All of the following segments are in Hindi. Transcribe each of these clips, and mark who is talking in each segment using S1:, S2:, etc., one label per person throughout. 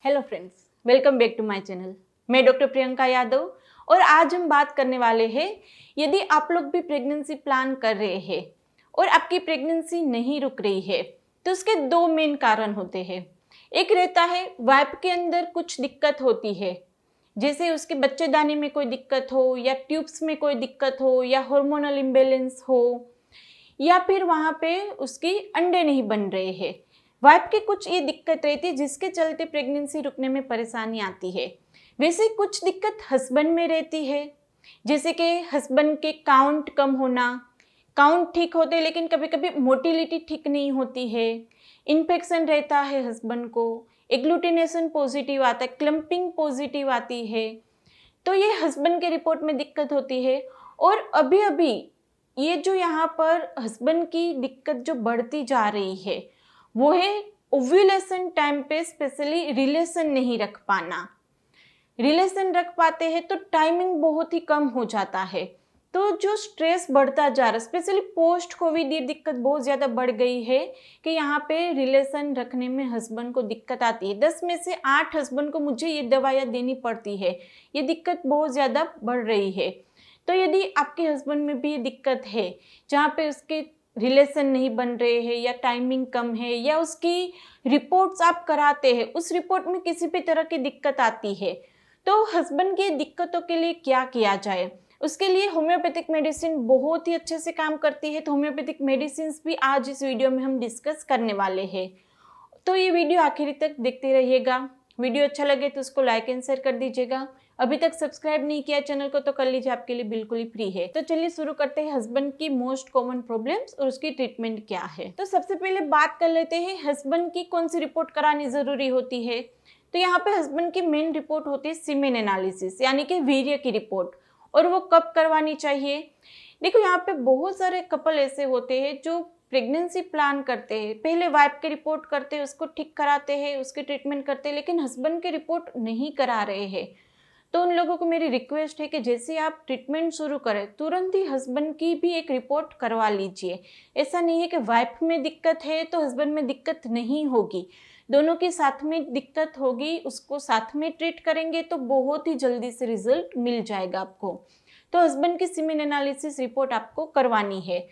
S1: Hello friends, welcome back to my channel. मैं डॉक्टर प्रियंका यादव और आज हम बात करने वाले हैं यदि आप लोग भी प्रेगनेंसी प्लान कर रहे हैं और आपकी प्रेगनेंसी नहीं रुक रही है तो उसके दो मेन कारण होते हैं। एक रहता है वाइफ के अंदर कुछ दिक्कत होती है, जैसे उसके बच्चेदानी में कोई दिक्कत हो या ट्यूब्स में कोई दिक्कत हो या हार्मोनल इम्बैलेंस हो या फिर वहाँ पे उसकी अंडे नहीं बन रहे हैं। वाइफ की कुछ ये दिक्कत रहती है जिसके चलते प्रेगनेंसी रुकने में परेशानी आती है। वैसे कुछ दिक्कत हस्बैंड में रहती है, जैसे कि हस्बैंड के काउंट कम होना। काउंट ठीक होते हैं लेकिन कभी कभी मोटिलिटी ठीक नहीं होती है, इन्फेक्शन रहता है हस्बैंड को, एग्लूटिनेशन पॉजिटिव आता है, क्लम्पिंग पॉजिटिव आती है, तो ये हस्बैंड के रिपोर्ट में दिक्कत होती है। और अभी अभी ये जो यहाँ पर हस्बैंड की दिक्कत जो बढ़ती जा रही है वो है ओव्यूलेशन टाइम पे स्पेशली रिलेशन नहीं रख पाना। रिलेशन रख पाते हैं तो टाइमिंग बहुत ही कम हो जाता है, तो जो स्ट्रेस बढ़ता जा रहा है स्पेशली पोस्ट कोविड ये दिक्कत बहुत ज़्यादा बढ़ गई है कि यहाँ पे रिलेशन रखने में हस्बैंड को दिक्कत आती है। 10 में से 8 हस्बैंड को मुझे ये दवाइयाँ देनी पड़ती है, ये दिक्कत बहुत ज़्यादा बढ़ रही है। तो यदि आपके हस्बैंड में भी ये दिक्कत है जहाँ पे उसके रिलेशन नहीं बन रहे हैं या टाइमिंग कम है या उसकी रिपोर्ट्स आप कराते हैं उस रिपोर्ट में किसी भी तरह की दिक्कत आती है, तो हस्बैंड की दिक्कतों के लिए क्या किया जाए। उसके लिए होम्योपैथिक मेडिसिन बहुत ही अच्छे से काम करती है, तो होम्योपैथिक मेडिसिन भी आज इस वीडियो में हम डिस्कस करने वाले हैं। तो ये वीडियो आखिर तक देखते रहिएगा। वीडियो अच्छा लगे तो उसको लाइक एंड शेयर कर दीजिएगा। अभी तक सब्सक्राइब नहीं किया चैनल को तो कर लीजिए, आपके लिए बिल्कुल ही फ्री है। तो चलिए शुरू करते हैं हस्बैंड की मोस्ट कॉमन प्रॉब्लम्स और उसकी ट्रीटमेंट क्या है। तो सबसे पहले बात कर लेते हैं हस्बैंड की कौन सी रिपोर्ट करानी जरूरी होती है। तो यहाँ पे हस्बैंड की मेन रिपोर्ट होती है सीमेन एनालिसिस यानी कि वीर्य की रिपोर्ट। और वो कब करवानी चाहिए? देखो यहाँ पे बहुत सारे कपल ऐसे होते हैं जो प्रेगनेंसी प्लान करते हैं, पहले वाइफ की रिपोर्ट करते हैं, उसको ठीक कराते हैं, उसकी ट्रीटमेंट करते हैं, लेकिन हस्बैंड की रिपोर्ट नहीं करा रहे हैं। तो उन लोगों को मेरी रिक्वेस्ट है कि जैसे आप ट्रीटमेंट शुरू करें तुरंत ही हस्बैंड की भी एक रिपोर्ट करवा लीजिए। ऐसा नहीं है कि वाइफ में दिक्कत है तो हस्बैंड में दिक्कत नहीं होगी, दोनों की साथ में दिक्कत होगी, उसको साथ में ट्रीट करेंगे तो बहुत ही जल्दी से रिजल्ट मिल जाएगा आपको। तो हस्बैंड की सीमेन एनालिसिस रिपोर्ट आपको करवानी है।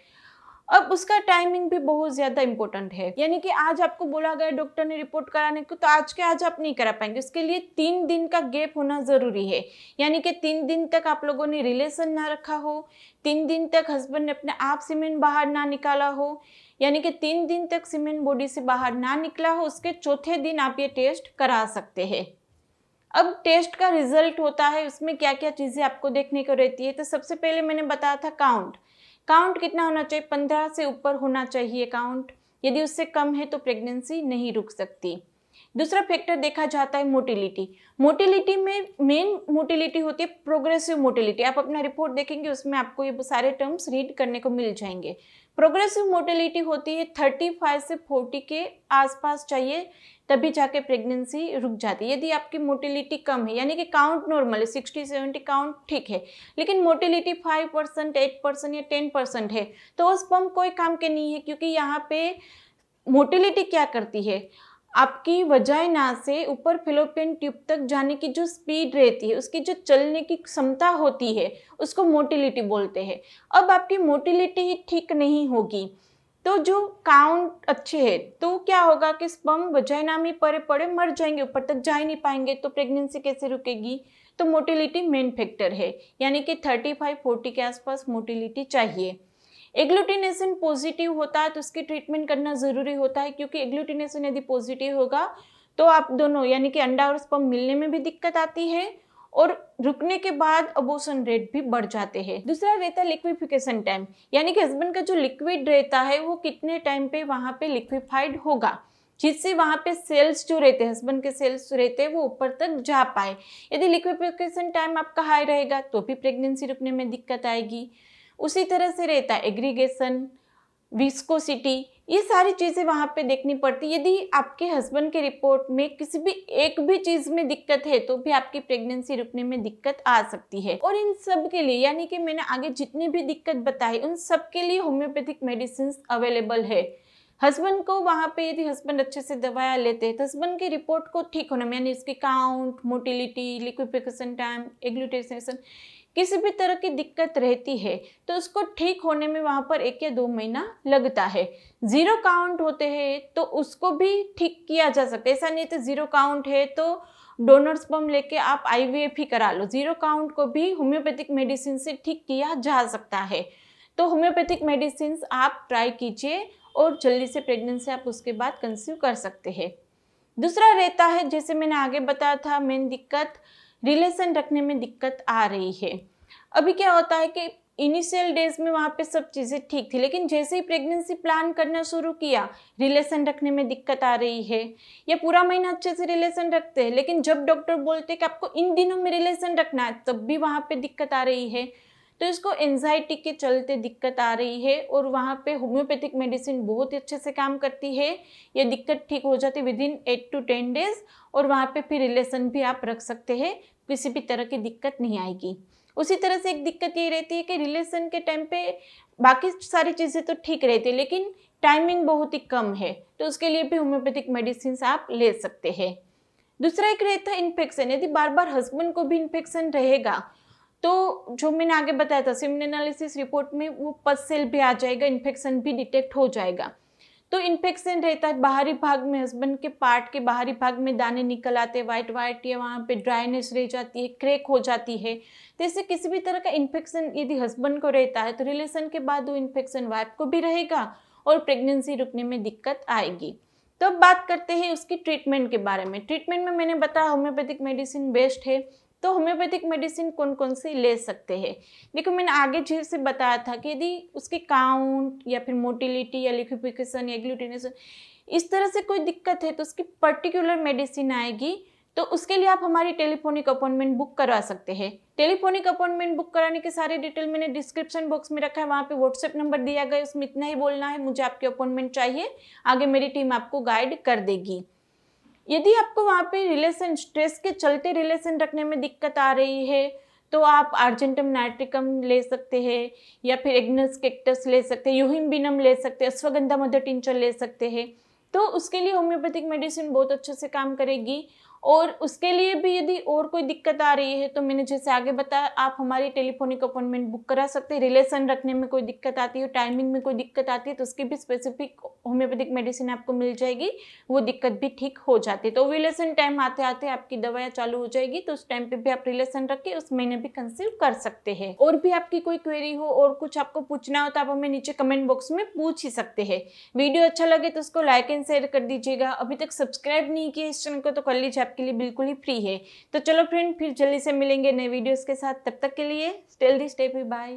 S1: अब उसका टाइमिंग भी बहुत ज़्यादा इंपॉर्टेंट है, यानी कि आज आपको बोला गया डॉक्टर ने रिपोर्ट कराने को तो आज के आज आप नहीं करा पाएंगे, उसके लिए 3 दिन का गैप होना ज़रूरी है। यानी कि 3 दिन तक आप लोगों ने रिलेशन ना रखा हो, 3 दिन तक हस्बैंड ने अपने आप सीमेन बाहर ना निकाला हो, यानी कि 3 दिन तक सीमेन बॉडी से बाहर ना निकला हो, उसके चौथे दिन आप ये टेस्ट करा सकते हैं। अब टेस्ट का रिजल्ट होता है, उसमें क्या क्या चीज़ें आपको देखने को रहती है। तो सबसे पहले मैंने बताया था काउंट कितना होना चाहिए, 15 से ऊपर होना चाहिए काउंट। यदि उससे कम है तो प्रेगनेंसी नहीं रुक सकती। दूसरा फैक्टर देखा जाता है मोटिलिटी में मेन मोटिलिटी होती है प्रोग्रेसिव मोटिलिटी। आप अपना रिपोर्ट देखेंगे उसमें आपको ये सारे टर्म्स रीड करने को मिल जाएंगे। प्रोग्रेसिव मोटिलिटी होती है 35 से 40 के आसपास चाहिए, तभी जाके प्रेगनेंसी रुक जाती है। यदि आपकी मोटिलिटी कम है यानी कि काउंट नॉर्मल है 60-70 काउंट ठीक है, लेकिन मोटिलिटी 5%, 8% या 10% है तो वो स्पर्म कोई काम के नहीं है, क्योंकि यहाँ पे मोटिलिटी क्या करती है, आपकी वजाइना से ऊपर फेलोपियन ट्यूब तक जाने की जो स्पीड रहती है, उसकी जो चलने की क्षमता होती है उसको मोटिलिटी बोलते हैं। अब आपकी मोटिलिटी ही ठीक नहीं होगी तो जो काउंट अच्छे है तो क्या होगा कि स्पर्म वजाइना में पड़े पड़े मर जाएंगे, ऊपर तक जा ही नहीं पाएंगे, तो प्रेगनेंसी कैसे रुकेगी। तो मोटिलिटी मेन फैक्टर है, यानी कि 35-40 के आसपास मोटिलिटी चाहिए। एग्लूटिनेशन पॉजिटिव होता है तो उसकी ट्रीटमेंट करना ज़रूरी होता है, क्योंकि एग्लूटिनेशन यदि पॉजिटिव होगा तो आप दोनों यानी कि अंडा और स्पर्म मिलने में भी दिक्कत आती है और रुकने के बाद अबॉर्शन रेट भी बढ़ जाते हैं। दूसरा रहता है लिक्विफिकेशन टाइम, यानी कि हस्बैंड का जो लिक्विड रहता है वो कितने टाइम पे वहाँ पे लिक्विफाइड होगा, जिससे वहाँ पे सेल्स जो रहते हैं, हस्बैंड के सेल्स रहते हैं, वो ऊपर तक जा पाए। यदि लिक्विफिकेशन टाइम आपका हाई रहेगा तो भी प्रेगनेंसी रुकने में दिक्कत आएगी। उसी तरह से रहता है एग्रीगेशन, विस्कोसिटी, ये सारी चीज़ें वहाँ पे देखनी पड़ती। यदि आपके हस्बैंड के रिपोर्ट में किसी भी एक भी चीज़ में दिक्कत है तो भी आपकी प्रेगनेंसी रुकने में दिक्कत आ सकती है। और इन सब के लिए यानी कि मैंने आगे जितनी भी दिक्कत बताई उन सब के लिए होम्योपैथिक मेडिसिन अवेलेबल है। हस्बैंड को वहाँ पे यदि हस्बैंड अच्छे से दवाइयाँ लेते हैं तो हस्बैंड की रिपोर्ट को ठीक होने में, यानी इसकी काउंट, मोटिलिटी, लिक्विफिकेशन टाइम, एग्लूटेशन, किसी भी तरह की दिक्कत रहती है तो उसको ठीक होने में वहाँ पर 1 या 2 महीना लगता है। 0 काउंट होते हैं तो उसको भी ठीक किया जा सकता है। ऐसा नहीं तो 0 काउंट है तो डोनर स्पर्म लेके आप IVF ही करा लो। 0 काउंट को भी होम्योपैथिक मेडिसिन से ठीक किया जा सकता है। तो होम्योपैथिक मेडिसिन आप ट्राई कीजिए और जल्दी से प्रेगनेंसी आप उसके बाद कंसीव कर सकते हैं। दूसरा रहता है, जैसे मैंने आगे बताया था, मेन दिक्कत रिलेशन रखने में दिक्कत आ रही है। अभी क्या होता है कि इनिशियल डेज में वहाँ पे सब चीज़ें ठीक थी, लेकिन जैसे ही प्रेगनेंसी प्लान करना शुरू किया रिलेशन रखने में दिक्कत आ रही है, या पूरा महीना अच्छे से रिलेशन रखते हैं लेकिन जब डॉक्टर बोलते हैं कि आपको इन दिनों में रिलेशन रखना है तब भी वहाँ पे दिक्कत आ रही है, तो इसको एंजाइटी के चलते दिक्कत आ रही है। और वहाँ पे होम्योपैथिक मेडिसिन बहुत ही अच्छे से काम करती है। ये दिक्कत ठीक हो जाती है विदिन 8 to 10 डेज, और वहाँ पे फिर रिलेशन भी आप रख सकते हैं, किसी भी तरह की दिक्कत नहीं आएगी। उसी तरह से एक दिक्कत ये रहती है कि रिलेशन के टाइम पे बाकी सारी चीज़ें तो ठीक रहती है लेकिन टाइमिंग बहुत ही कम है, तो उसके लिए भी होम्योपैथिक मेडिसिन आप ले सकते हैं। दूसरा एक रहता है इन्फेक्शन। यदि बार बार हस्बैंड को भी इन्फेक्शन रहेगा तो जो मैंने आगे बताया था सेमेन एनालिसिस रिपोर्ट में वो पस सेल भी आ जाएगा, इन्फेक्शन भी डिटेक्ट हो जाएगा। तो इन्फेक्शन रहता है बाहरी भाग में, हस्बैंड के पार्ट के बाहरी भाग में दाने निकल आते हैं, वाइट वाइट, या वहाँ पे ड्राइनेस रह जाती है, क्रैक हो जाती है। तो इससे किसी भी तरह का इन्फेक्शन यदि हस्बैंड को रहता है तो रिलेशन के बाद वो इन्फेक्शन वाइफ को भी रहेगा और प्रेगनेंसी रुकने में दिक्कत आएगी। तो अब बात करते हैं उसकी ट्रीटमेंट के बारे में। ट्रीटमेंट में मैंने बताया होम्योपैथिक मेडिसिन बेस्ट है। तो होम्योपैथिक मेडिसिन कौन कौन सी ले सकते हैं? देखो, मैंने आगे जैसे बताया था कि यदि उसकी काउंट या फिर मोटिलिटी या लिक्विफिकेशन या एग्लूटिनेशन इस तरह से कोई दिक्कत है तो उसकी पर्टिकुलर मेडिसिन आएगी। तो उसके लिए आप हमारी टेलीफोनिक अपॉइंटमेंट बुक करवा सकते हैं। टेलीफोनिक अपॉइंटमेंट बुक कराने के सारे डिटेल मैंने डिस्क्रिप्शन बॉक्स में रखा है, वहाँ पे व्हाट्सएप नंबर दिया गया है, उसमें इतना ही बोलना है मुझे आपकी अपॉइंटमेंट चाहिए, आगे मेरी टीम आपको गाइड कर देगी। यदि आपको वहाँ पे रिलेशन स्ट्रेस के चलते रिलेशन रखने में दिक्कत आ रही है तो आप आर्जेंटम नाइट्रिकम ले सकते हैं, या फिर एग्नस कैक्टस ले सकते हैं, यूहिम्बिनम ले सकते हैं, अश्वगंधा मदर टिंचर ले सकते हैं। तो उसके लिए होम्योपैथिक मेडिसिन बहुत अच्छे से काम करेगी। और उसके लिए भी यदि और कोई दिक्कत आ रही है तो मैंने जैसे आगे बताया, आप हमारी टेलीफोनिक अपॉइंटमेंट बुक करा सकते हैं। रिलेशन रखने में कोई दिक्कत आती है, टाइमिंग में कोई दिक्कत आती है तो उसकी भी स्पेसिफिक होम्योपैथिक मेडिसिन आपको मिल जाएगी, वो दिक्कत भी ठीक हो जाती है। तो रिलेशन टाइम आते आते आपकी दवाइयाँ चालू हो जाएगी, तो उस टाइम पे भी आप रिलेशन रख के उस महीने भी कंसीव कर सकते हैं। और भी आपकी कोई क्वेरी हो और कुछ आपको पूछना हो तो आप हमें नीचे कमेंट बॉक्स में पूछ ही सकते हैं। वीडियो अच्छा लगे तो उसको लाइक एंड शेयर कर दीजिएगा। अभी तक सब्सक्राइब नहीं किया इस चैनल को तो कर लीजिए, आपके लिए बिल्कुल ही फ्री है। तो चलो फ्रेंड, फिर जल्दी से मिलेंगे नए वीडियोस के साथ। तब तक के लिए stay healthy, stay happy, bye.